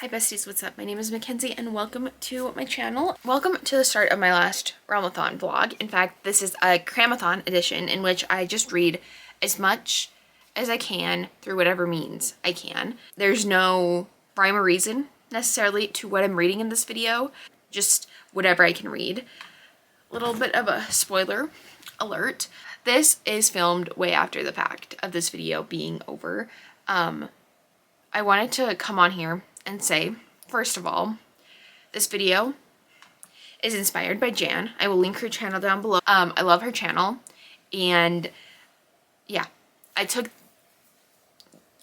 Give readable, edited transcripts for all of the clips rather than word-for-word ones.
Hi besties, what's up? My name is Makenzie and welcome to my channel. Welcome to the start of my last Realmathon vlog. In fact, this is a crammathon edition in which I just read as much as I can through whatever means I can. There's no rhyme or reason necessarily to what I'm reading in this video, just whatever I can read. A little bit of a spoiler alert. This is filmed way after the fact of this video being over. I wanted to come on here and say, first of all, this video is inspired by Jan. I will link her channel down below. I love her channel, and yeah, I took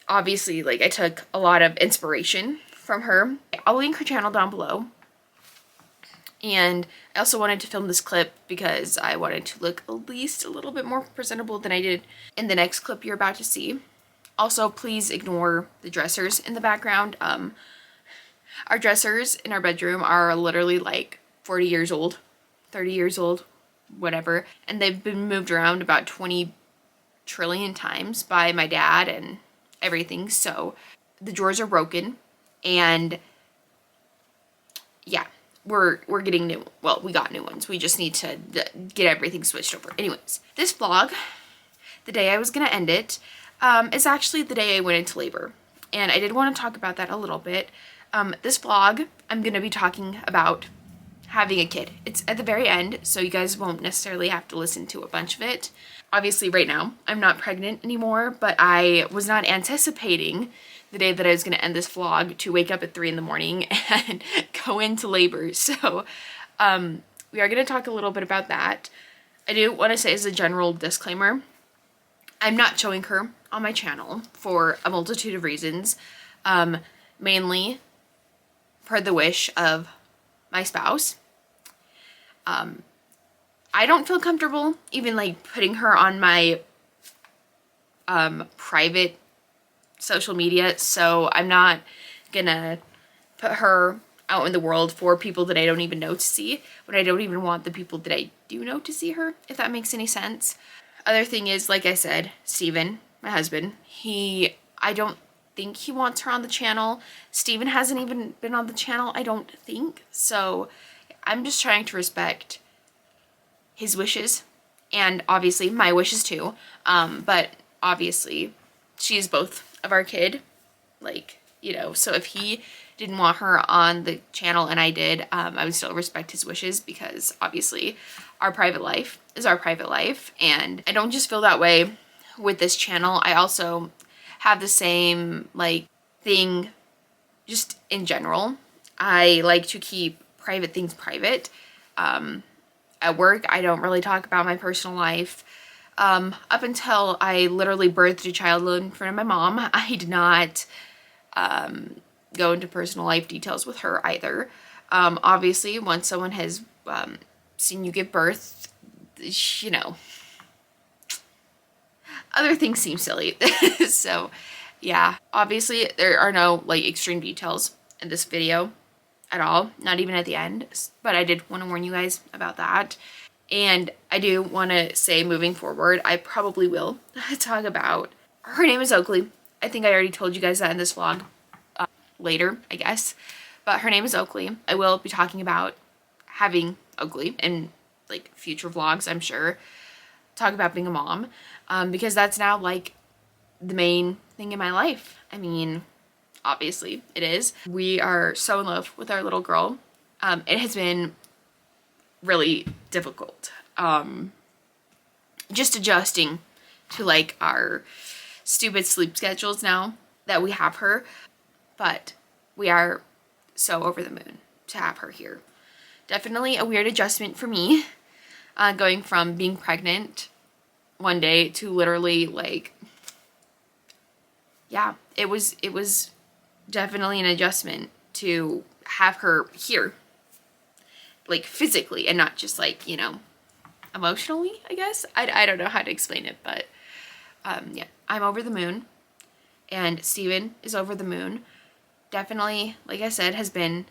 a lot of inspiration from her. I'll link her channel down below, and I also wanted to film this clip because I wanted to look at least a little bit more presentable than I did in the next clip you're about to see. Also, please ignore the dressers in the background. Our dressers in our bedroom are literally like 40 years old, 30 years old, whatever. And they've been moved around about 20 trillion times by my dad and everything. So the drawers are broken, and yeah, we're getting new. Well, we got new ones. We just need to get everything switched over. Anyways, this vlog, the day I was gonna end it, is actually the day I went into labor. And I did want to talk about that a little bit. This vlog, I'm going to be talking about having a kid. It's at the very end, so you guys won't necessarily have to listen to a bunch of it. Obviously, right now, I'm not pregnant anymore, but I was not anticipating the day that I was going to end this vlog to wake up at 3 in the morning and go into labor. So, we are going to talk a little bit about that. I do want to say as a general disclaimer, I'm not showing her on my channel for a multitude of reasons, mainly per the wish of my spouse. I don't feel comfortable even like putting her on my private social media, so I'm not gonna put her out in the world for people that I don't even know to see, when I don't even want the people that I do know to see her, if that makes any sense. Other thing is, like I said, Steven, my husband, I don't think he wants her on the channel. Steven hasn't even been on the channel, I don't think. So I'm just trying to respect his wishes, and obviously my wishes too. But obviously she's both of our kid, like, you know, so if he didn't want her on the channel and I did, I would still respect his wishes, because obviously our private life is our private life. And I don't just feel that way with this channel. I also have the same like thing just in general. I like to keep private things private. At work, I don't really talk about my personal life. Up until I literally birthed a child in front of my mom, I did not go into personal life details with her either. Obviously, once someone has seen you give birth, you know, other things seem silly. So yeah, obviously there are no like extreme details in this video at all, not even at the end, but I did want to warn you guys about that. And I do want to say, moving forward, I probably will talk about, her name is Oakley. I think I already told you guys that in this vlog later, I guess, but her name is Oakley. I will be talking about having Oakley in like future vlogs, I'm sure. Talk about being a mom, because that's now like the main thing in my life. I mean, obviously it is. We are so in love with our little girl. It has been really difficult, just adjusting to like our stupid sleep schedules now that we have her, but we are so over the moon to have her here. Definitely a weird adjustment for me, going from being pregnant one day to literally like, yeah, it was definitely an adjustment to have her here, like physically, and not just like, you know, emotionally, I guess. I don't know how to explain it, but yeah, I'm over the moon, and Steven is over the moon. Definitely, like I said, has been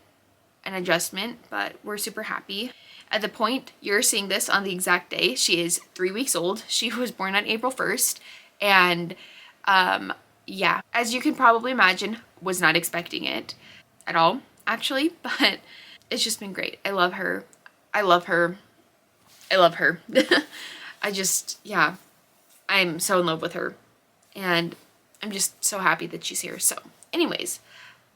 an adjustment, but we're super happy. At the point you're seeing this, on the exact day, she is 3 weeks old. She was born on April 1st, and yeah, as you can probably imagine, was not expecting it. at all, actually, but it's just been great. I love her. I love her. I love her. I just, yeah, I'm so in love with her, and I'm just so happy that she's here. So anyways,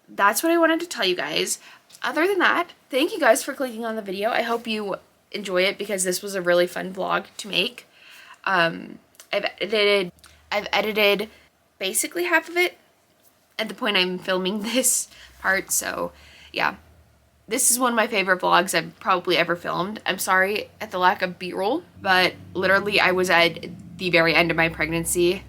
that's what I wanted to tell you guys. Other than that, thank you guys for clicking on the video. I hope you enjoy it because this was a really fun vlog to make. I've edited basically half of it at the point I'm filming this part, so yeah. This is one of my favorite vlogs I've probably ever filmed. I'm sorry at the lack of B-roll, but literally I was at the very end of my pregnancy.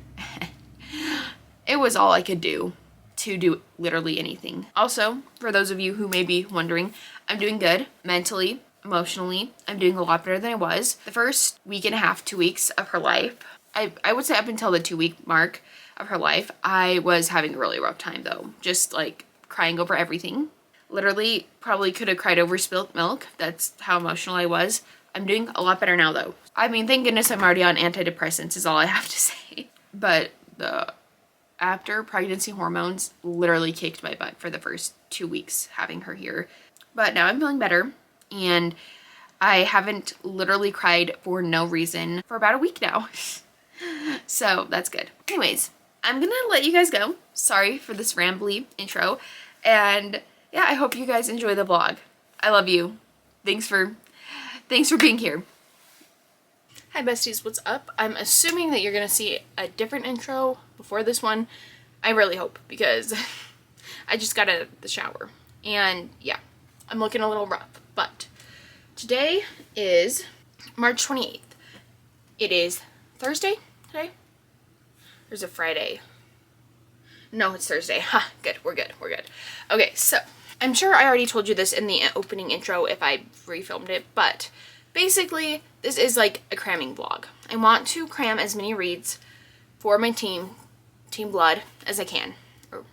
It was all I could do to do literally anything. Also, for those of you who may be wondering, I'm doing good mentally, emotionally. I'm doing a lot better than I was. The first week and a half, 2 weeks of her life, I would say up until the 2-week mark of her life, I was having a really rough time though. Just like crying over everything. Literally probably could have cried over spilt milk. That's how emotional I was. I'm doing a lot better now though. I mean, thank goodness I'm already on antidepressants is all I have to say. But the after pregnancy hormones literally kicked my butt for the first 2 weeks having her here. But now I'm feeling better, and I haven't literally cried for no reason for about a week now. So that's good. Anyways, I'm gonna let you guys go. Sorry for this rambly intro. And yeah, I hope you guys enjoy the vlog. I love you. Thanks for being here. Hi besties, what's up? I'm assuming that you're gonna see a different intro before this one. I really hope, because I just got out of the shower. And yeah, I'm looking a little rough. But today is March 28th. It is Thursday today? There's a Friday. No, it's Thursday. Ha, good, we're good, we're good. Okay, so I'm sure I already told you this in the opening intro if I refilmed it, but basically this is like a cramming vlog. I want to cram as many reads for my Team Blood as I can. Or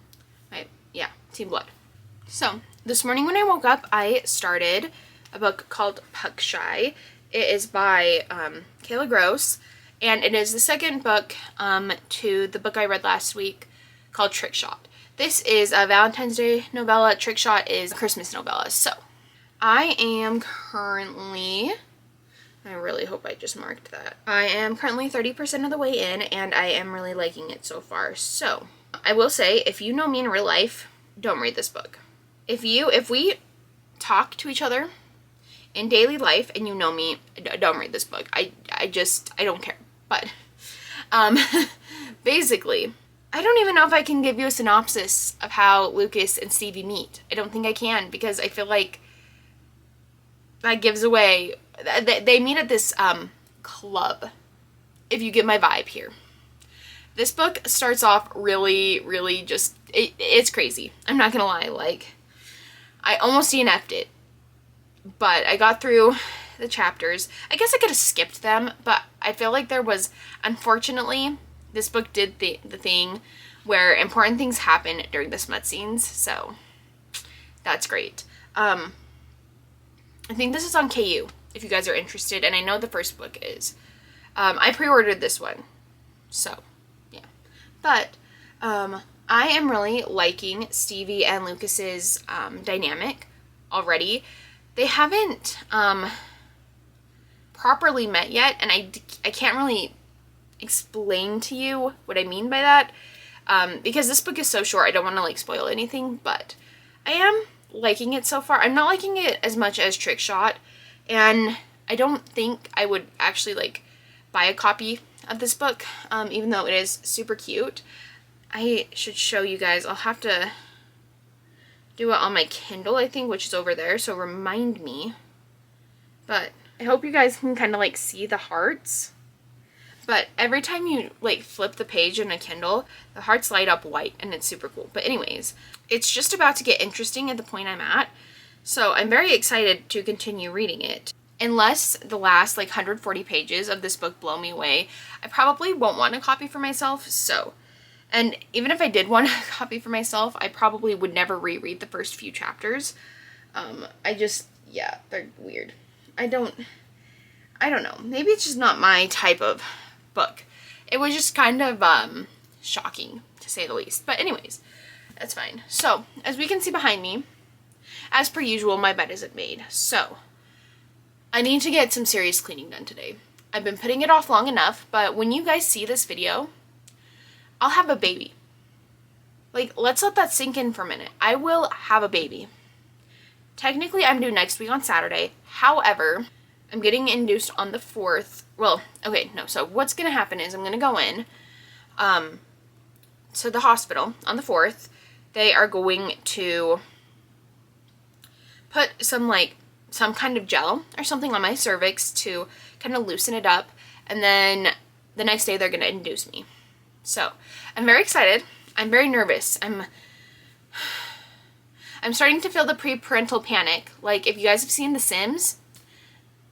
Team Blood. So this morning when I woke up, I started a book called Puck Shy. It is by Kayla Gross, and it is the second book to the book I read last week called Trick Shot. This is a Valentine's Day novella. Trick Shot is a Christmas novella. So I am currently, I really hope I just marked that. I am currently 30% of the way in, and I am really liking it so far. So I will say, if you know me in real life, don't read this book. If we talk to each other in daily life and you know me, don't read this book. I don't care. But basically, I don't even know if I can give you a synopsis of how Lucas and Stevie meet. I don't think I can, because I feel like that gives away. They meet at this club, if you get my vibe here. This book starts off really, really just, it's crazy. I'm not gonna lie, like, I almost DNF'd it, but I got through the chapters. I guess I could have skipped them, but I feel like there was, unfortunately, this book did the thing where important things happen during the smut scenes, so that's great. I think this is on KU, if you guys are interested, and I know the first book is. I pre-ordered this one, so yeah. But I am really liking Stevie and Lucas's dynamic already. They haven't properly met yet, and I can't really explain to you what I mean by that, because this book is so short. I don't want to like spoil anything, but I am liking it so far. I'm not liking it as much as Trick Shot, and I don't think I would actually like buy a copy of this book, even though it is super cute. I should show you guys. I'll have to do it on my Kindle, I think, which is over there, so remind me. But I hope you guys can kind of like see the hearts. But every time you like flip the page in a Kindle, the hearts light up white, and it's super cool. But anyways, it's just about to get interesting at the point I'm at, so I'm very excited to continue reading it. Unless the last like 140 pages of this book blow me away, I probably won't want a copy for myself. So, and even if I did want a copy for myself, I probably would never reread the first few chapters. Yeah, they're weird. I don't know. Maybe it's just not my type of book. It was just kind of shocking, to say the least. But anyways, that's fine. So, as we can see behind me, as per usual, my bed isn't made. So I need to get some serious cleaning done today. I've been putting it off long enough, but when you guys see this video, I'll have a baby. Like, let's let that sink in for a minute. I will have a baby. Technically, I'm due next week on Saturday. However, I'm getting induced on the 4th. Well, okay, no. So what's going to happen is I'm going to go in to the hospital on the 4th. They are going to put some kind of gel or something on my cervix to kind of loosen it up. And then the next day they're going to induce me. So I'm very excited. I'm very nervous. I'm starting to feel the pre-parental panic. Like, if you guys have seen The Sims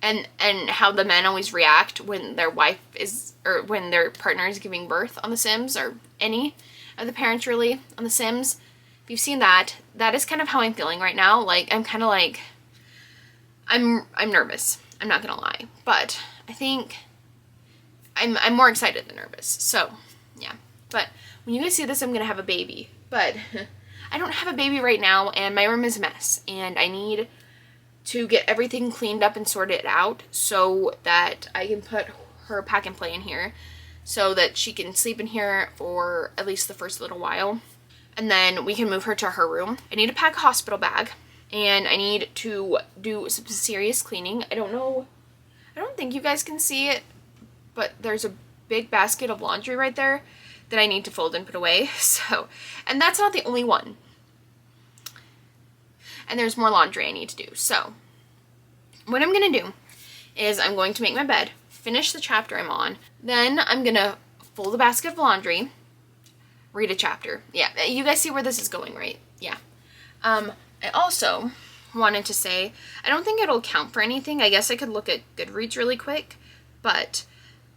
and how the men always react when their wife is, or when their partner is giving birth on The Sims, or any of the parents really on The Sims, if you've seen that, that is kind of how I'm feeling right now. Like, I'm kind of like, I'm nervous. I'm not gonna lie, but I think I'm more excited than nervous. So yeah, but when you guys see this, I'm gonna have a baby, but I don't have a baby right now, and my room is a mess, and I need to get everything cleaned up and sorted out so that I can put her pack and play in here so that she can sleep in here for at least the first little while, and then we can move her to her room. I need to pack a hospital bag, and I need to do some serious cleaning. I don't think you guys can see it, but there's a big basket of laundry right there that I need to fold and put away. So, and that's not the only one. And there's more laundry I need to do. So, what I'm going to do is I'm going to make my bed, finish the chapter I'm on, then I'm going to fold the basket of laundry, read a chapter. Yeah, you guys see where this is going, right? Yeah. I also wanted to say, I don't think it'll count for anything. I guess I could look at Goodreads really quick, but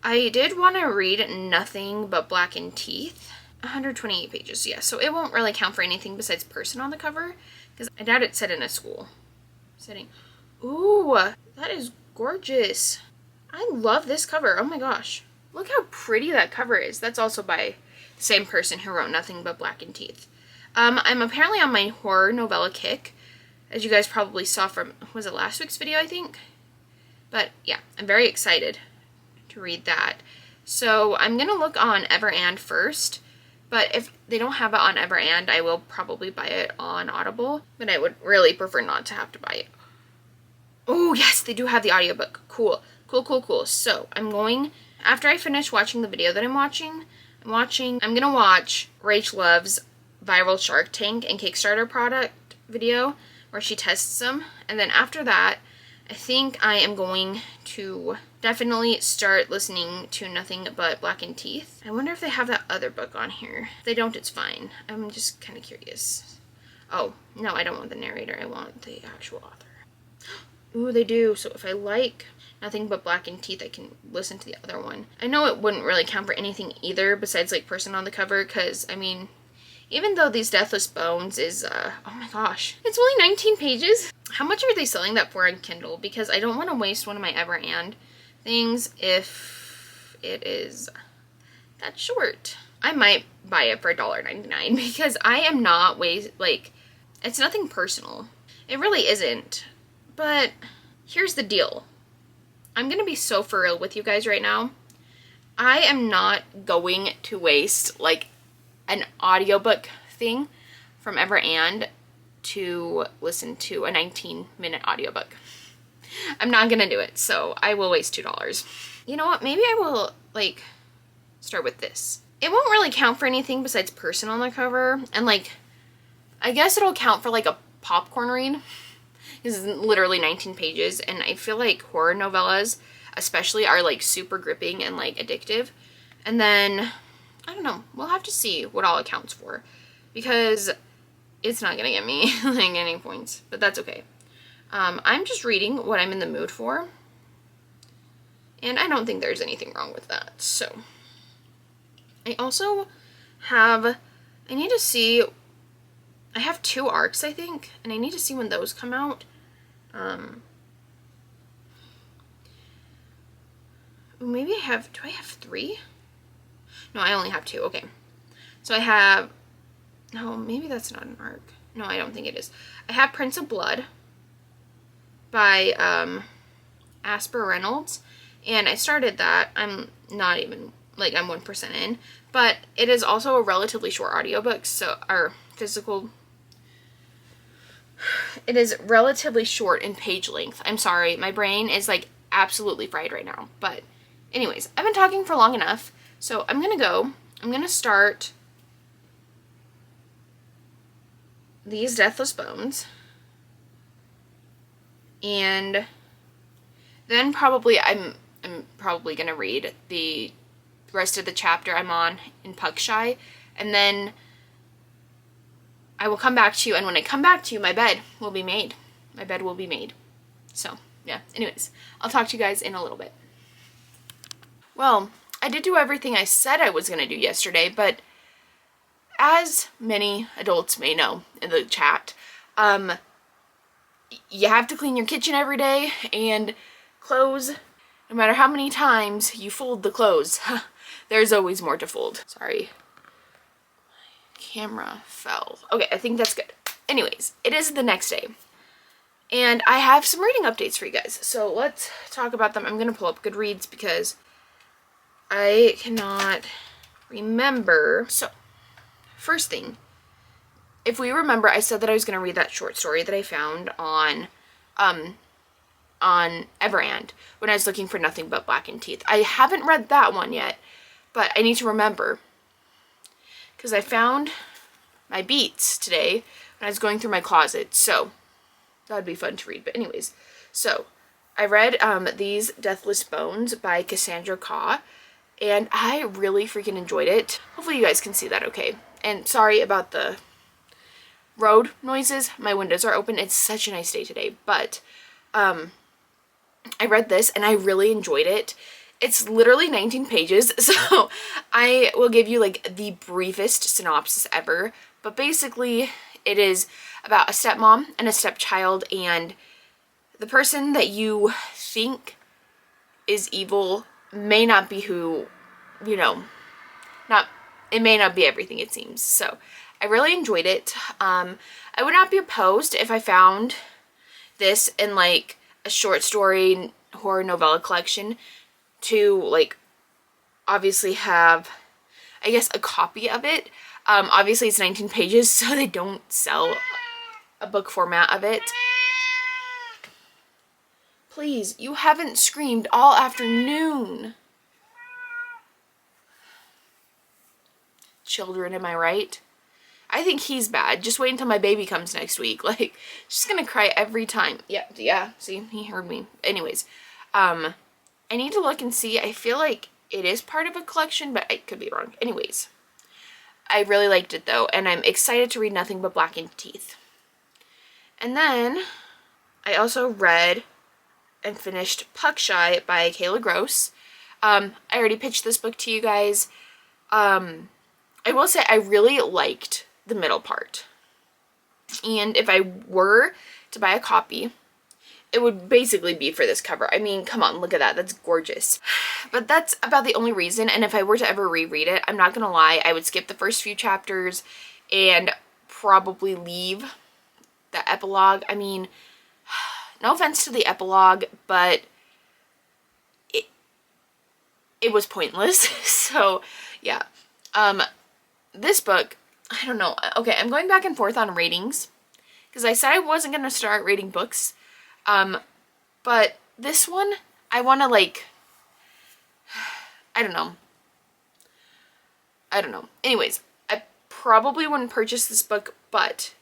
I did want to read Nothing But Blackened Teeth. 128 pages, yeah, so it won't really count for anything besides person on the cover, because I doubt it's set in a school setting. Ooh, that is gorgeous. I love this cover. Oh my gosh. Look how pretty that cover is. That's also by the same person who wrote Nothing But Blackened Teeth. I'm apparently on my horror novella kick, as you guys probably saw from, was it last week's video, I think? But yeah, I'm very excited to read that. So I'm gonna look on Everand first, but if they don't have it on Everand, I will probably buy it on Audible, but I would really prefer not to have to buy it. Oh yes, they do have the audiobook. Cool. So I'm going, after I finish watching the video that I'm gonna watch Rach Love's viral Shark Tank and Kickstarter product video where she tests them, and then after that I think I am going to definitely start listening to Nothing But Blackened Teeth. I wonder if they have that other book on here. If they don't, it's fine. I'm just kind of curious. Oh, no, I don't want the narrator. I want the actual author. Ooh, they do. So if I like Nothing But Blackened Teeth, I can listen to the other one. I know it wouldn't really count for anything either besides like person on the cover, because I mean, even though These Deathless Bones is, oh my gosh, it's only 19 pages. How much are they selling that for on Kindle? Because I don't want to waste one of my Everand things if it is that short. I might buy it for $1.99 because I am not it's nothing personal. It really isn't. But here's the deal. I'm going to be so for real with you guys right now. I am not going to waste like an audiobook thing from Everand to listen to a 19-minute audiobook. I'm not gonna do it, so I will waste $2. You know what, maybe I will like start with this. It won't really count for anything besides person on the cover, and like I guess it'll count for like a popcorn read. This is literally 19 pages, and I feel like horror novellas especially are like super gripping and like addictive. And then I don't know, we'll have to see what all it counts for, because it's not gonna get me like any points, but that's okay. I'm just reading what I'm in the mood for, and I don't think there's anything wrong with that. So I also have, I need to see, I have 2 arcs I think, and I need to see when those come out. Maybe I have, do I have 3? No, I only have 2, okay. So I have, no, maybe that's not an arc. No, I don't think it is. I have Prince of Blood by Asper Reynolds, and I started that. I'm not even, like, I'm 1% in, but it is also a relatively short audiobook, so, or physical, it is relatively short in page length. I'm sorry, my brain is, like, absolutely fried right now, but anyways, I've been talking for long enough, so I'm gonna start these Deathless Bones, and then probably I'm probably gonna read the rest of the chapter I'm on in Puckshy, and then I will come back to you, and when I come back to you, my bed will be made. My bed will be made. So, yeah. Anyways, I'll talk to you guys in a little bit. Well, I did do everything I said I was gonna do yesterday, but as many adults may know in the chat, you have to clean your kitchen every day, and clothes, no matter how many times you fold the clothes, there's always more to fold. Sorry. My camera fell. Okay, I think that's good. Anyways, it is the next day, and I have some reading updates for you guys, so let's talk about them. I'm gonna pull up Goodreads because I cannot remember. So, first thing, if we remember, I said that I was going to read that short story that I found on Everand when I was looking for Nothing But Blackened Teeth. I haven't read that one yet, but I need to remember, because I found my beats today when I was going through my closet, so that would be fun to read. But anyways, so I read these Deathless Bones by Cassandra Khaw, and I really freaking enjoyed it. Hopefully you guys can see that okay. And sorry about the road noises. My windows are open. It's such a nice day today. But I read this and I really enjoyed it. It's literally 19 pages, so I will give you like the briefest synopsis ever. But basically it is about a stepmom and a stepchild, and the person that you think is evil may not be who, you know, it may not be everything it seems. So I really enjoyed it. I would not be opposed if I found this in like a short story horror novella collection to like obviously have, I guess, a copy of it. Obviously it's 19 pages, so they don't sell a book format of it. Please, you haven't screamed all afternoon. Children, am I right? I think he's bad. Just wait until my baby comes next week. Like, she's gonna cry every time. Yeah, see, he heard me. Anyways, I need to look and see. I feel like it is part of a collection, but I could be wrong. Anyways, I really liked it though, and I'm excited to read Nothing But Blackened Teeth. And then I also read and finished Puckshy by Kayla Gross. I already pitched this book to you guys. I will say I really liked the middle part. And if I were to buy a copy, it would basically be for this cover. I mean, come on, look at that. That's gorgeous. But that's about the only reason. And if I were to ever reread it, I'm not gonna lie, I would skip the first few chapters and probably leave the epilogue. I mean, no offense to the epilogue, but it was pointless. So yeah. This book, I don't know. Okay, I'm going back and forth on ratings because I said I wasn't going to start rating books. But this one, I want to like, I don't know. Anyways, I probably wouldn't purchase this book, but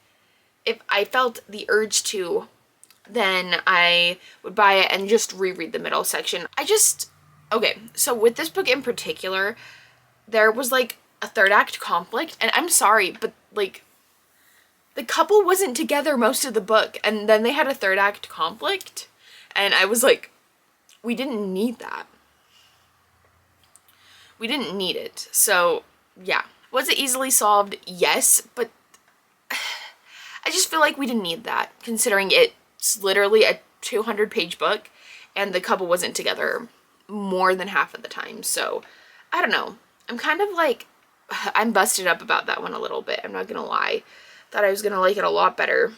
if I felt the urge to, then I would buy it and just reread the middle section. Okay, so with this book in particular, there was like a third act conflict, and I'm sorry, but like the couple wasn't together most of the book, and then they had a third act conflict, and I was like, we didn't need that. We didn't need it. So yeah. Was it easily solved? Yes, but I just feel like we didn't need that, considering it's literally a 200-page book and the couple wasn't together more than half of the time. So I don't know. I'm kind of like, I'm busted up about that one a little bit. I'm not gonna lie. Thought I was gonna like it a lot better,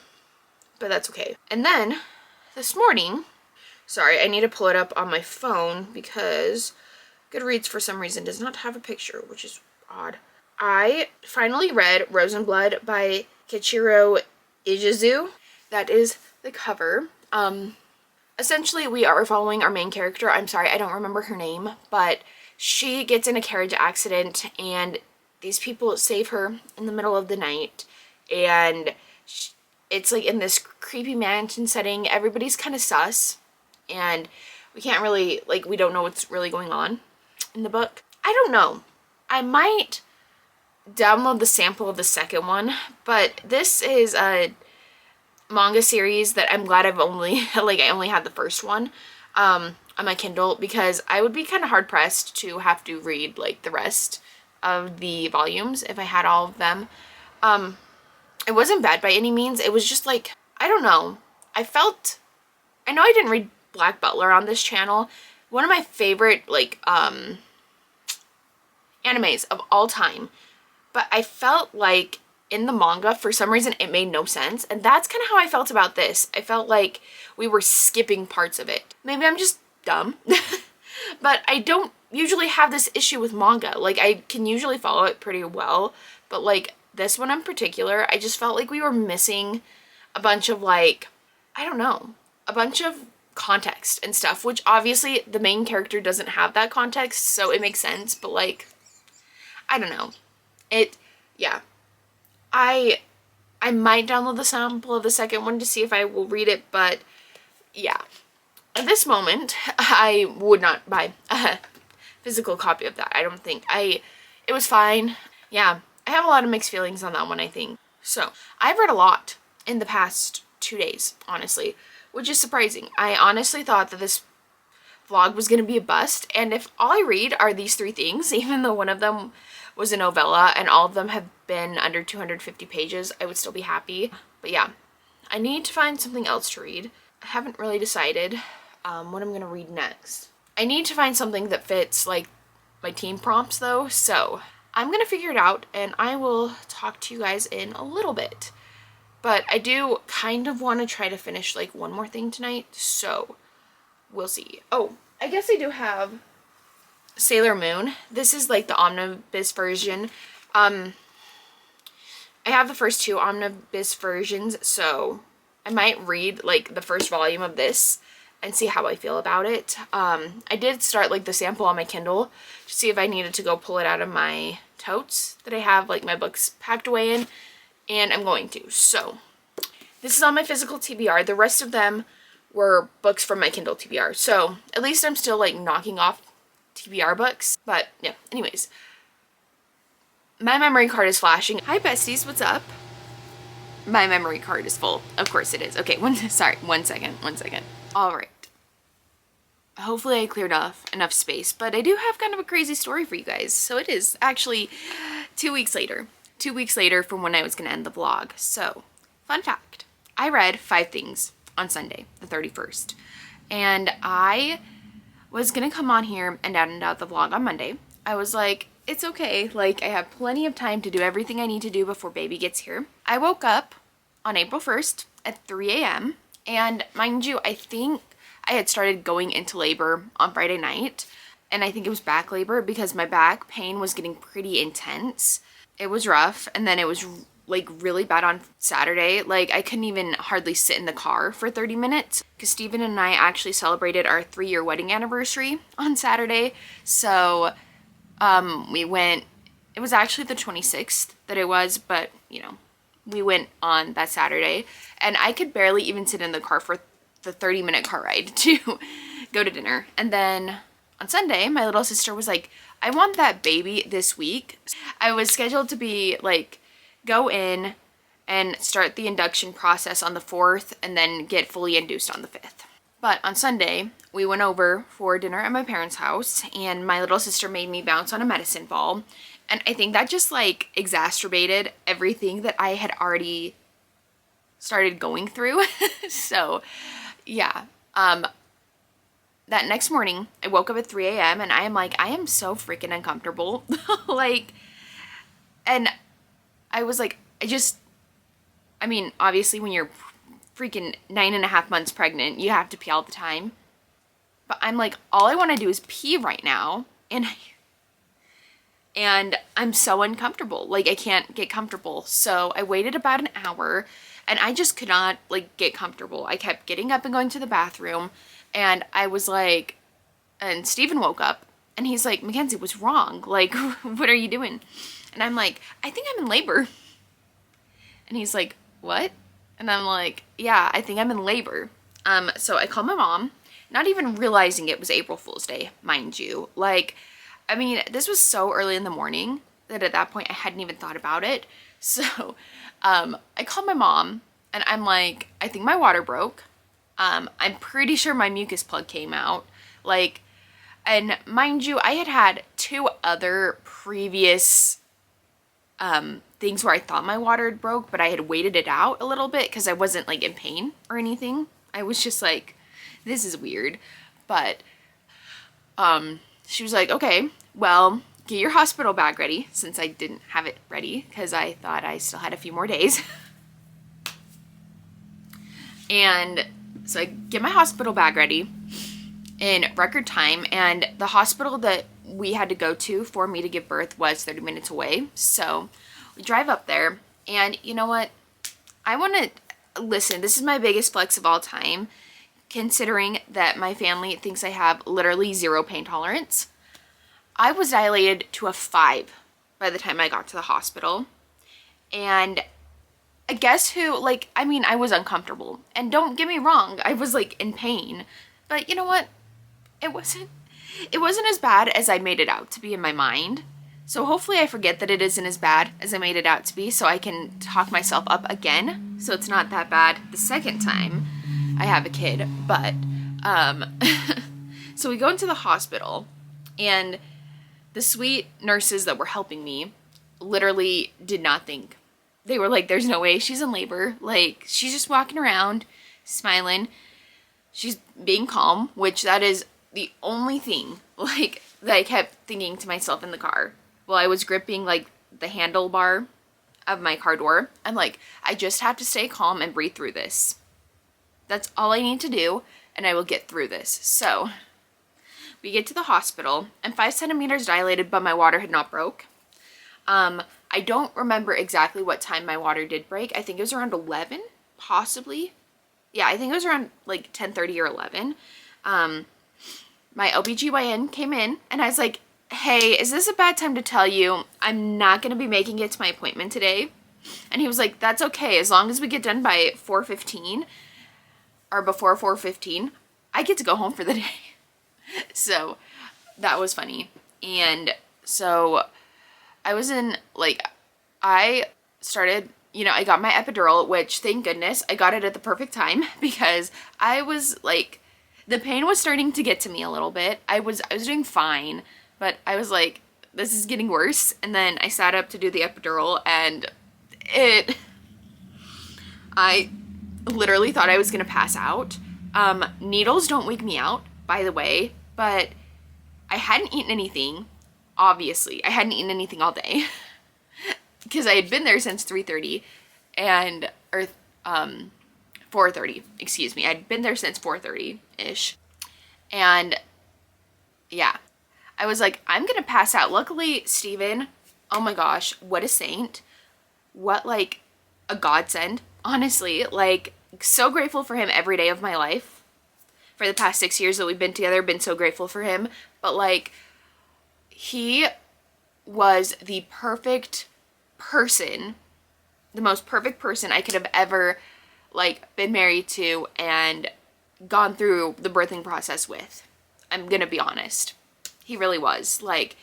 but that's okay. And then this morning, sorry, I need to pull it up on my phone because Goodreads for some reason does not have a picture, which is odd. I finally read Rose and Blood by Kichiro Ijizu. That is the cover. Essentially we are following our main character. I'm sorry, I don't remember her name, but she gets in a carriage accident and these people save her in the middle of the night, and it's like in this creepy mansion setting. Everybody's kind of sus, and we can't really, like, we don't know what's really going on in the book. I don't know. I might download the sample of the second one, but this is a manga series that I'm glad I've only, like, I only had the first one on my Kindle, because I would be kind of hard pressed to have to read like the rest of the volumes if I had all of them. It wasn't bad by any means. It was just like, I don't know. I know I didn't read Black Butler on this channel. One of my favorite like animes of all time. But I felt like in the manga, for some reason, it made no sense. And that's kind of how I felt about this. I felt like we were skipping parts of it. Maybe I'm just dumb. But I don't usually have this issue with manga. Like, I can usually follow it pretty well. But like this one in particular, I just felt like we were missing a bunch of, like, I don't know, a bunch of context and stuff. Which obviously the main character doesn't have that context, so it makes sense. But like, I don't know. Yeah. I might download the sample of the second one to see if I will read it, but yeah. At this moment, I would not buy a physical copy of that. I don't think. It was fine. Yeah, I have a lot of mixed feelings on that one, I think. So, I've read a lot in the past 2 days, honestly, which is surprising. I honestly thought that this vlog was going to be a bust, and if all I read are these 3 things, even though one of them was a novella and all of them have been under 250 pages, I would still be happy. But yeah, I need to find something else to read. I haven't really decided what I'm going to read next. I need to find something that fits like my team prompts though, so I'm going to figure it out and I will talk to you guys in a little bit. But I do kind of want to try to finish like one more thing tonight, so we'll see. Oh, I guess I do have Sailor Moon. This is like the omnibus version. I have the first 2 omnibus versions, so I might read like the first volume of this and see how I feel about it. I did start like the sample on my Kindle to see if I needed to go pull it out of my totes that I have like my books packed away in, and I'm going to. So this is on my physical TBR. The rest of them were books from my Kindle TBR, so at least I'm still like knocking off TBR books. But yeah, anyways, my memory card is flashing. Hi besties, what's up? My memory card is full. Of course it is. Okay, one second. All right. Hopefully I cleared off enough space, but I do have kind of a crazy story for you guys. So it is actually 2 weeks later. 2 weeks later from when I was going to end the vlog. So, fun fact. I read 5 things on Sunday, the 31st. And I was going to come on here and edit out the vlog on Monday. I was like, it's okay. Like, I have plenty of time to do everything I need to do before baby gets here. I woke up on April 1st at 3 a.m. And mind you, I think I had started going into labor on Friday night. And I think it was back labor because my back pain was getting pretty intense. It was rough. And then it was like really bad on Saturday. Like, I couldn't even hardly sit in the car for 30 minutes because Steven and I actually celebrated our 3-year wedding anniversary on Saturday. So we went, it was actually the 26th that it was, but you know, we went on that Saturday and I could barely even sit in the car for the 30-minute car ride to go to dinner. And then on Sunday, my little sister was like, I want that baby this week. I was scheduled to be like, go in and start the induction process on the 4th and then get fully induced on the 5th. But on Sunday, we went over for dinner at my parents' house and my little sister made me bounce on a medicine ball. And I think that just like exacerbated everything that I had already started going through. So yeah, that next morning I woke up at 3 a.m. and I am like, I am so freaking uncomfortable. Like, and I was like, I mean, obviously when you're freaking 9.5 months pregnant, you have to pee all the time. But I'm like, all I want to do is pee right now. And I'm so uncomfortable. Like, I can't get comfortable. So I waited about an hour and I just could not like get comfortable. I kept getting up and going to the bathroom, and I was like, and Steven woke up and he's like, Makenzie, what's wrong? Like, what are you doing? And I'm like, I think I'm in labor. And he's like, what? And I'm like, yeah, I think I'm in labor. So I called my mom, not even realizing it was April Fool's Day, mind you. Like, I mean, this was so early in the morning that at that point I hadn't even thought about it. So, I called my mom and I'm like, I think my water broke. I'm pretty sure my mucus plug came out. Like, and mind you, I had had 2 other previous, things where I thought my water had broke, but I had waited it out a little bit because I wasn't like in pain or anything. I was just like, this is weird. But, she was like, okay, well, get your hospital bag ready, since I didn't have it ready because I thought I still had a few more days. And so I get my hospital bag ready in record time, and the hospital that we had to go to for me to give birth was 30 minutes away. So we drive up there, and you know what? I want to listen. This is my biggest flex of all time, considering that my family thinks I have literally 0 pain tolerance. I was dilated to a 5 by the time I got to the hospital. And I guess who, like, I mean, I was uncomfortable. And don't get me wrong, I was like in pain. But you know what? It wasn't as bad as I made it out to be in my mind. So hopefully I forget that it isn't as bad as I made it out to be, so I can talk myself up again, so it's not that bad the second time I have a kid. But so we go into the hospital, and the sweet nurses that were helping me literally did not think. They were like, there's no way she's in labor. Like, she's just walking around smiling. She's being calm, which that is the only thing, like, that I kept thinking to myself in the car while I was gripping like the handlebar of my car door. I'm like, I just have to stay calm and breathe through this. That's all I need to do, and I will get through this. So we get to the hospital. I'm 5 centimeters dilated, but my water had not broke. I don't remember exactly what time my water did break. I think it was around 11, possibly. Yeah, I think it was around like 10:30 or 11. My OBGYN came in, and I was like, hey, is this a bad time to tell you I'm not going to be making it to my appointment today? And he was like, that's okay. As long as we get done by 4:15 or before 4:15, I get to go home for the day. So that was funny. And so I was in, like, I started, you know, I got my epidural, which thank goodness I got it at the perfect time, because I was like, the pain was starting to get to me a little bit. I was doing fine, but I was like, this is getting worse. And then I sat up to do the epidural, and I literally thought I was gonna pass out. Needles don't wake me out, by the way, but I hadn't eaten anything. Obviously, I hadn't eaten anything all day because I had been there since 3:30 or 4:30, excuse me. I'd been there since 4:30-ish. And yeah, I was like, I'm going to pass out. Luckily, Steven, oh my gosh, what a saint. What, like, a godsend. Honestly, like, so grateful for him every day of my life. For the past 6 years that we've been together, been so grateful for him. But, like, he was the perfect person, the most perfect person I could have ever, like, been married to and gone through the birthing process with. I'm gonna be honest. He really was. Like,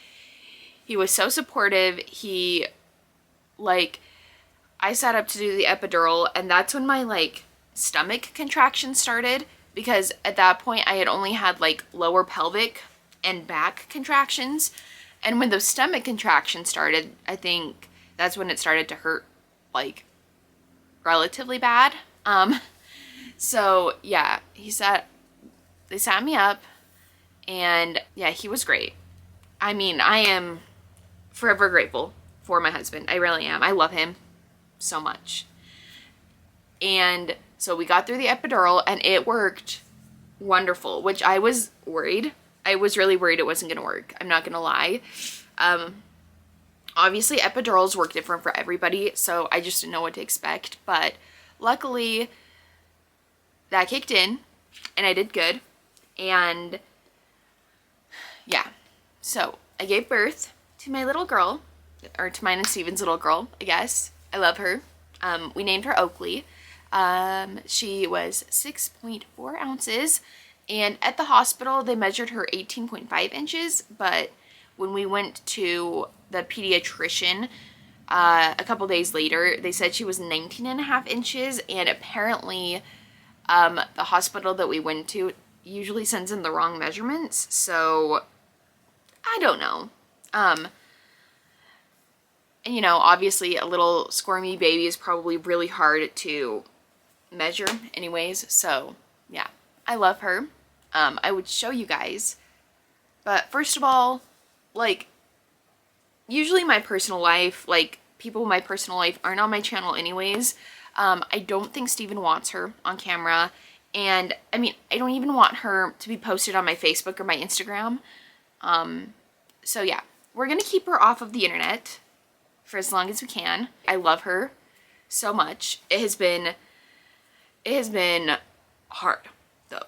he was so supportive. He, like, I sat up to do the epidural, and that's when my, like, stomach contractions started, because at that point I had only had, like, lower pelvic and back contractions. And when those stomach contractions started, I think that's when it started to hurt, like, relatively bad. So yeah, they sat me up, and yeah, he was great. I mean, I am forever grateful for my husband. I really am. I love him so much. And so we got through the epidural and it worked wonderful, which I was worried. I was really worried it wasn't going to work. I'm not going to lie. Obviously epidurals work different for everybody, so I just didn't know what to expect. But luckily that kicked in and I did good. And yeah, so I gave birth to my little girl, or to mine and Steven's little girl, I guess. I love her. We named her Oakley. She was 6.4 ounces, and at the hospital they measured her 18.5 inches, but when we went to the pediatrician a couple days later, they said she was 19.5 inches, and apparently the hospital that we went to usually sends in the wrong measurements, so I don't know. And you know, obviously a little squirmy baby is probably really hard to measure anyways, so yeah, I love her. I would show you guys, but first of all, like, usually my personal life, like, people in my personal life aren't on my channel anyways. I don't think Steven wants her on camera, and I mean, I don't even want her to be posted on my Facebook or my Instagram. So yeah, we're gonna keep her off of the internet for as long as we can. I love her so much. It has been hard though.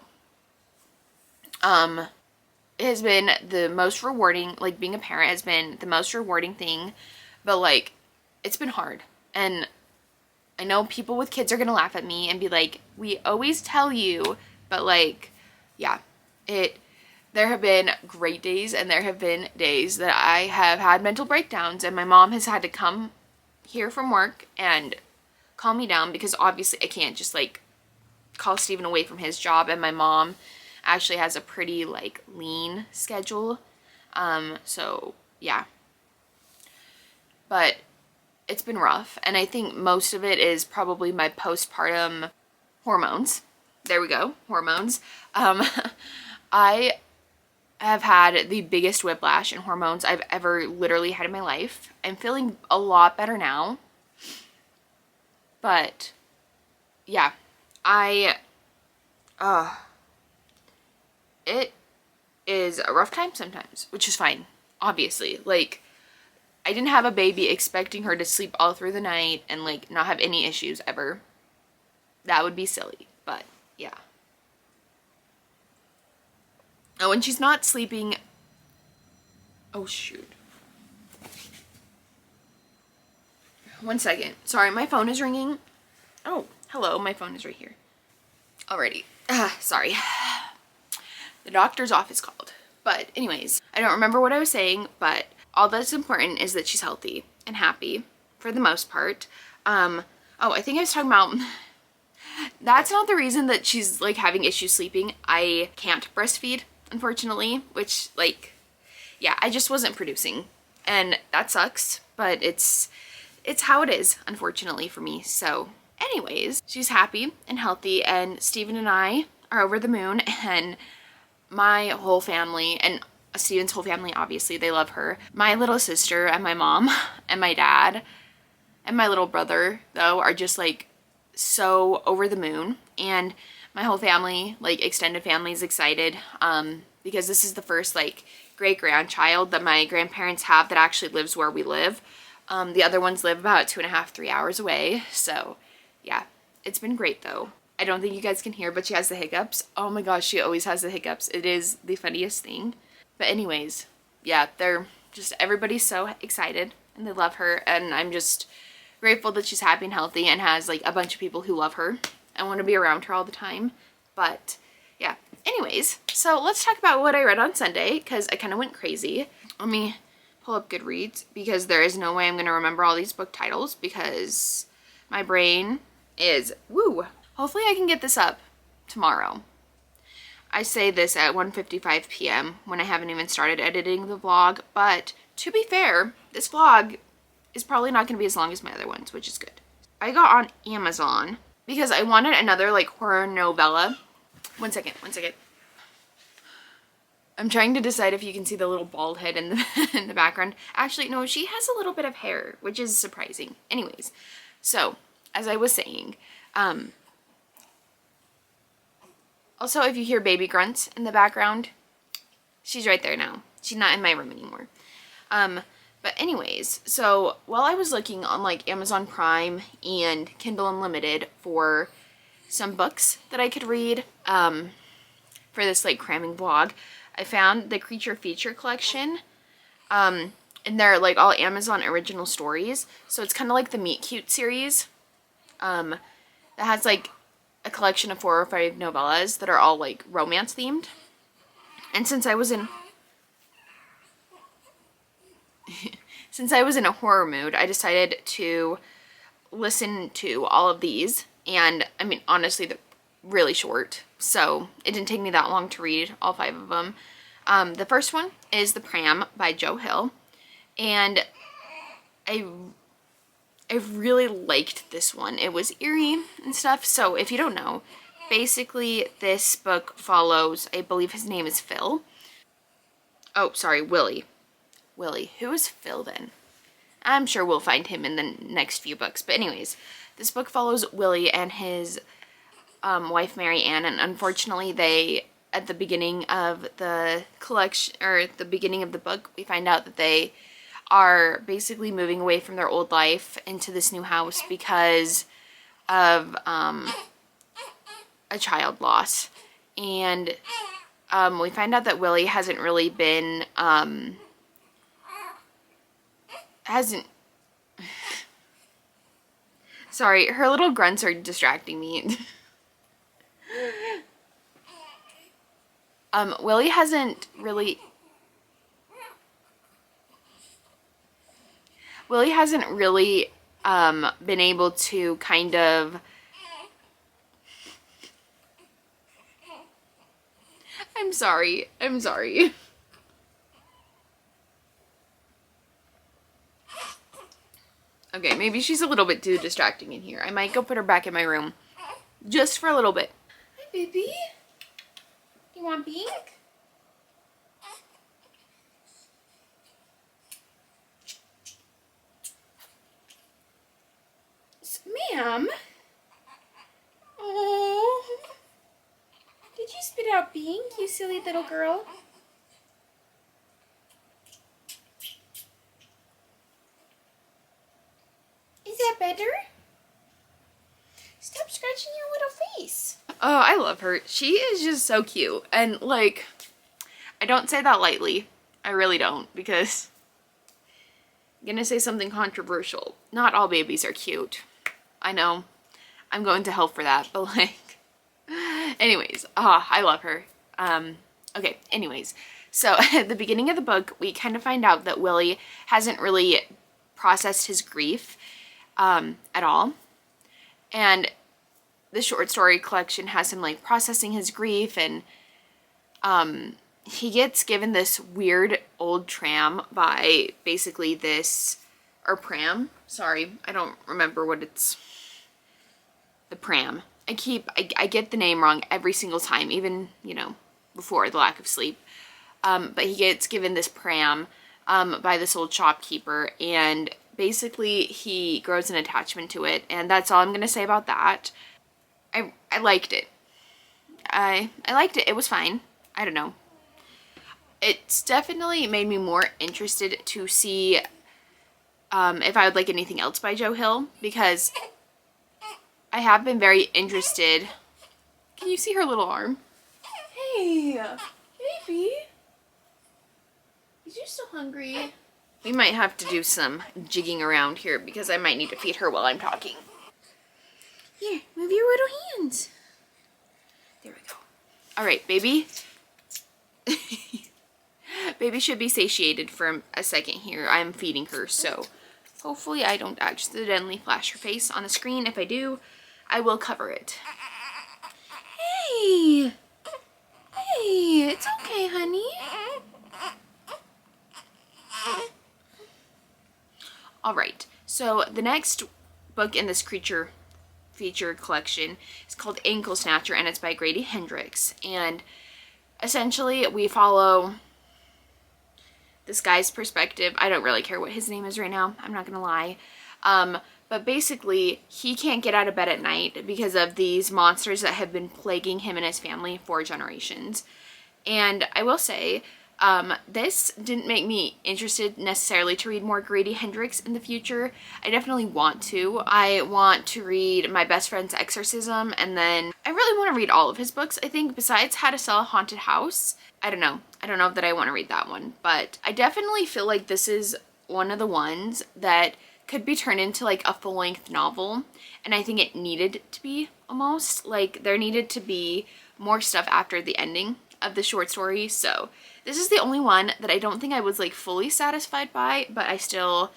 It has been the most rewarding, like, being a parent has been the most rewarding thing, but like, it's been hard. And I know people with kids are gonna laugh at me and be like, we always tell you, but like, yeah, there have been great days and there have been days that I have had mental breakdowns, and my mom has had to come here from work and calm me down, because obviously I can't just like call Steven away from his job, and my mom actually has a pretty like lean schedule. So yeah, but it's been rough, and I think most of it is probably my postpartum hormones. There we go, hormones. I have had the biggest whiplash in hormones I've ever literally had in my life. I'm feeling a lot better now, but yeah, it is a rough time sometimes, which is fine, obviously. Like, I didn't have a baby expecting her to sleep all through the night and like not have any issues ever. That would be silly, but yeah. Oh, when she's not sleeping, oh shoot. One second. Sorry, my phone is ringing. Oh, hello, my phone is right here. Alrighty. Sorry. The doctor's office called. But anyways, I don't remember what I was saying, but all that's important is that she's healthy and happy for the most part. Oh, I think I was talking about, that's not the reason that she's like having issues sleeping. I can't breastfeed, unfortunately, which, like, yeah, I just wasn't producing, and that sucks, but it's how it is, unfortunately, for me. So anyways, she's happy and healthy, and Steven and I are over the moon, and my whole family, and Steven's whole family, obviously, they love her. My little sister and my mom and my dad and my little brother, though, are just like so over the moon, and my whole family, like extended family, is excited because this is the first like great-grandchild that my grandparents have that actually lives where we live. The other ones live about 2.5, 3 hours away. So yeah, it's been great though. I don't think you guys can hear, but she has the hiccups. Oh my gosh, she always has the hiccups. It is the funniest thing. But anyways, yeah, they're just, everybody's so excited and they love her, and I'm just grateful that she's happy and healthy and has like a bunch of people who love her and want to be around her all the time. But yeah, anyways, so let's talk about what I read on Sunday, because I kind of went crazy. Let me pull up Goodreads, because there is no way I'm going to remember all these book titles, because my brain is, woo. Hopefully I can get this up tomorrow. I say this at 1:55 p.m. when I haven't even started editing the vlog, but to be fair, this vlog is probably not going to be as long as my other ones, which is good. I got on Amazon because I wanted another like horror novella. One second. I'm trying to decide if you can see the little bald head in the background. Actually, no, she has a little bit of hair, which is surprising. Anyways, so as I was saying, Also, if you hear baby grunts in the background, she's right there now. She's not in my room anymore. But anyways, so while I was looking on like Amazon Prime and Kindle Unlimited for some books that I could read for this like cramming vlog, I found the Creature Feature collection. And they're like all Amazon original stories. So it's kind of like the Meet Cute series. That has like a collection of 4 or 5 novellas that are all like romance themed. And since I was in a horror mood, I decided to listen to all of these. And I mean, honestly, they're really short, so it didn't take me that long to read all 5 of them. The first one is The Pram by Joe Hill, and I really liked this one. It was eerie and stuff. So if you don't know, basically this book follows, I believe his name is Phil. Oh, sorry, Willie. Willie. Who is Phil then? I'm sure we'll find him in the next few books. But anyways, this book follows Willie and his wife Mary Ann, and unfortunately they, at the beginning of the collection, or the beginning of the book, we find out that they are basically moving away from their old life into this new house because of a child loss. And we find out that Willie hasn't really been sorry, her little grunts are distracting me. Willie hasn't really been able to kind of, I'm sorry. Okay, maybe she's a little bit too distracting in here. I might go put her back in my room just for a little bit. Hi, baby. Do you want pink? Ma'am? Oh. Did you spit out pink, you silly little girl? Is that better? Stop scratching your little face. Oh, I love her. She is just so cute. And like, I don't say that lightly. I really don't, because I'm gonna say something controversial. Not all babies are cute. I know. I'm going to hell for that, but like, anyways, I love her. Okay, anyways. So at the beginning of the book, we kind of find out that Willie hasn't really processed his grief at all. And the short story collection has him like processing his grief, and he gets given this weird old tram by basically this, or pram, sorry, I don't remember what it's, the pram. I get the name wrong every single time, even, you know, before the lack of sleep. But he gets given this pram by this old shopkeeper, and basically he grows an attachment to it, and that's all I'm gonna say about that. I liked it. I liked it. It was fine. I don't know. It's definitely made me more interested to see if I would like anything else by Joe Hill, because I have been very interested. Can you see her little arm? Hey, baby. Is you still hungry? We might have to do some jigging around here because I might need to feed her while I'm talking. Here, move your little hands. There we go. All right, baby. Baby should be satiated for a second here. I'm feeding her, so hopefully I don't accidentally flash her face on the screen. If I do, I will cover it. Hey! Hey, it's okay, honey. All right, so the next book in this creature feature collection is called Ankle Snatcher, and it's by Grady Hendrix. And essentially we follow this guy's perspective. I don't really care what his name is right now, I'm not gonna lie. but basically he can't get out of bed at night because of these monsters that have been plaguing him and his family for generations. And I will say, this didn't make me interested necessarily to read more Grady Hendrix in the future. I definitely want to. I want to read My Best Friend's Exorcism, and then I really want to read all of his books, I think, besides How to Sell a Haunted House. I don't know that I want to read that one, but I definitely feel like this is one of the ones that could be turned into like a full-length novel, and I think it needed to be almost. Like, there needed to be more stuff after the ending of the short story. So this is the only one that I don't think I was like fully satisfied by, but I still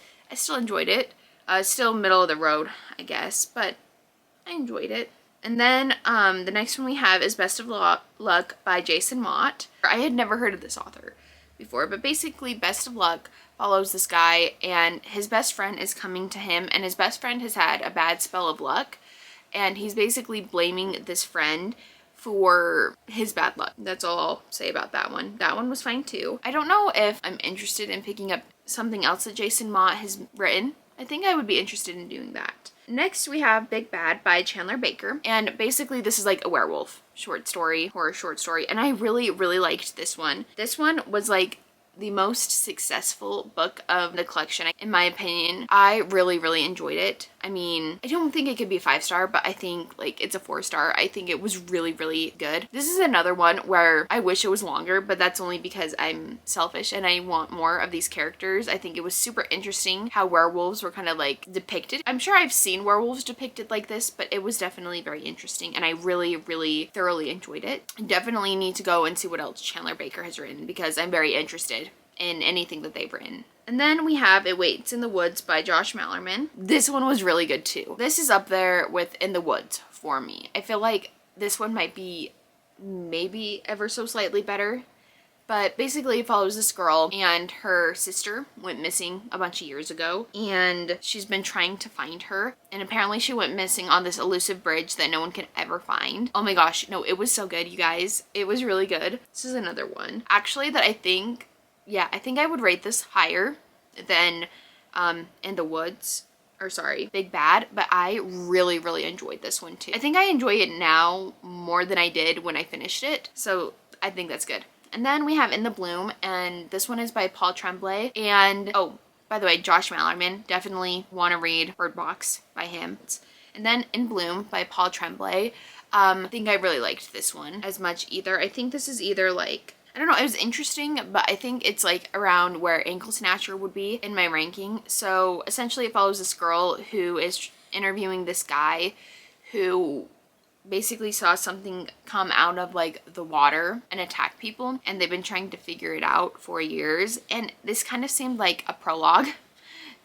enjoyed it. Still middle of the road, I guess, but I enjoyed it. And then the next one we have is Best of Luck by Jason Mott. I had never heard of this author before, but basically Best of Luck follows this guy, and his best friend is coming to him, and his best friend has had a bad spell of luck, and he's basically blaming this friend for his bad luck. That's all I'll say about that one. That one was fine too. I don't know if I'm interested in picking up something else that Jason Mott has written. I think I would be interested in doing that. Next we have Big Bad by Chandler Baker, and basically this is like a werewolf short story, horror short story, and I really liked this one. This one was like the most successful book of the collection, in my opinion. I really enjoyed it. I mean, I don't think it could be a 5-star, but I think like it's a 4-star. I think it was really good. This is another one where I wish it was longer, but that's only because I'm selfish and I want more of these characters. I think it was super interesting how werewolves were kind of like depicted. I'm sure I've seen werewolves depicted like this, but it was definitely very interesting, and I really thoroughly enjoyed it. I definitely need to go and see what else Chandler Baker has written, because I'm very interested in anything that they've written. And then we have It Waits in the Woods by Josh Malerman. This one was really good too. This is up there with In the Woods for me. I feel like this one might be maybe ever so slightly better, but basically it follows this girl, and her sister went missing a bunch of years ago, and she's been trying to find her, and apparently she went missing on this elusive bridge that no one can ever find. Oh my gosh, no, it was so good, you guys. It was really good. This is another one actually that I think I would rate this higher than In the Woods, or sorry, Big Bad, but I really enjoyed this one too. I think I enjoy it now more than I did when I finished it, so I think that's good. And then we have In the Bloom, and this one is by Paul Tremblay, and oh, by the way, Josh Malerman, definitely want to read Bird Box by him. And then In Bloom by Paul Tremblay. I think I really liked this one as much either. I think this is either like, I don't know, it was interesting, but I think it's like around where Ankle Snatcher would be in my ranking. So essentially it follows this girl who is interviewing this guy who basically saw something come out of like the water and attack people, and they've been trying to figure it out for years. And this kind of seemed like a prologue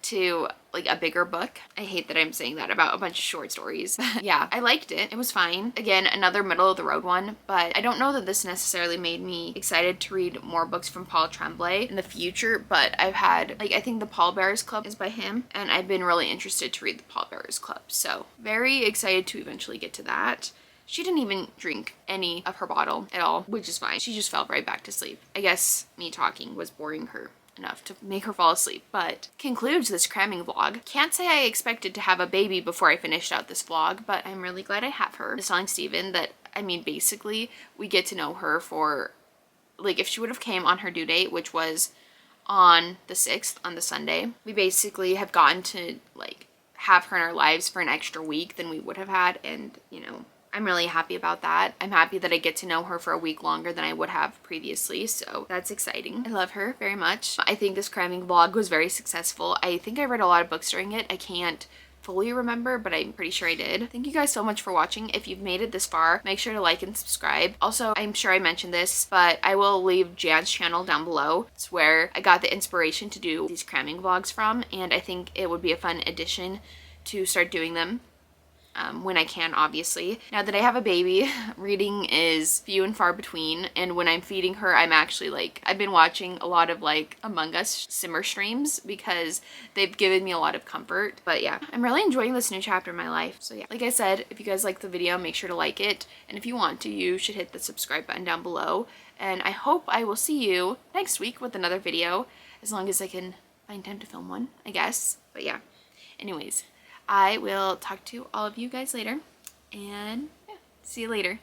to like a bigger book. I hate that I'm saying that about a bunch of short stories. Yeah, I liked it. It was fine. Again, another middle of the road one, but I don't know that this necessarily made me excited to read more books from Paul Tremblay in the future, but I've had, like, I think the Pallbearers Club is by him, and I've been really interested to read the Pallbearers Club, so very excited to eventually get to that. She didn't even drink any of her bottle at all, which is fine. She just fell right back to sleep. I guess me talking was boring her enough to make her fall asleep, but concludes this cramming vlog. Can't say I expected to have a baby before I finished out this vlog, but I'm really glad I have her. Just telling Steven that, I mean, basically we get to know her for, like, if she would have came on her due date, which was on the 6th, on the Sunday, we basically have gotten to like have her in our lives for an extra week than we would have had, and you know, I'm really happy about that. I'm happy that I get to know her for a week longer than I would have previously, so that's exciting. I love her very much. I think this cramming vlog was very successful. I think I read a lot of books during it. I can't fully remember, but I'm pretty sure I did. Thank you guys so much for watching. If you've made it this far, make sure to like and subscribe. Also, I'm sure I mentioned this, but I will leave Jan's channel down below. It's where I got the inspiration to do these cramming vlogs from, and I think it would be a fun addition to start doing them. When I can, obviously. Now that I have a baby, reading is few and far between, and when I'm feeding her, I'm actually like, I've been watching a lot of like Among Us simmer streams because they've given me a lot of comfort. But yeah, I'm really enjoying this new chapter in my life. So yeah, like I said, if you guys like the video, make sure to like it, and if you want to, you should hit the subscribe button down below, and I hope I will see you next week with another video, as long as I can find time to film one, I guess. But yeah, anyways, I will talk to all of you guys later, and yeah, see you later.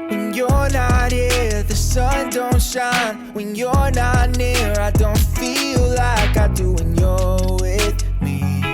When you're not here, the sun don't shine. When you're not near, I don't feel like I do when you're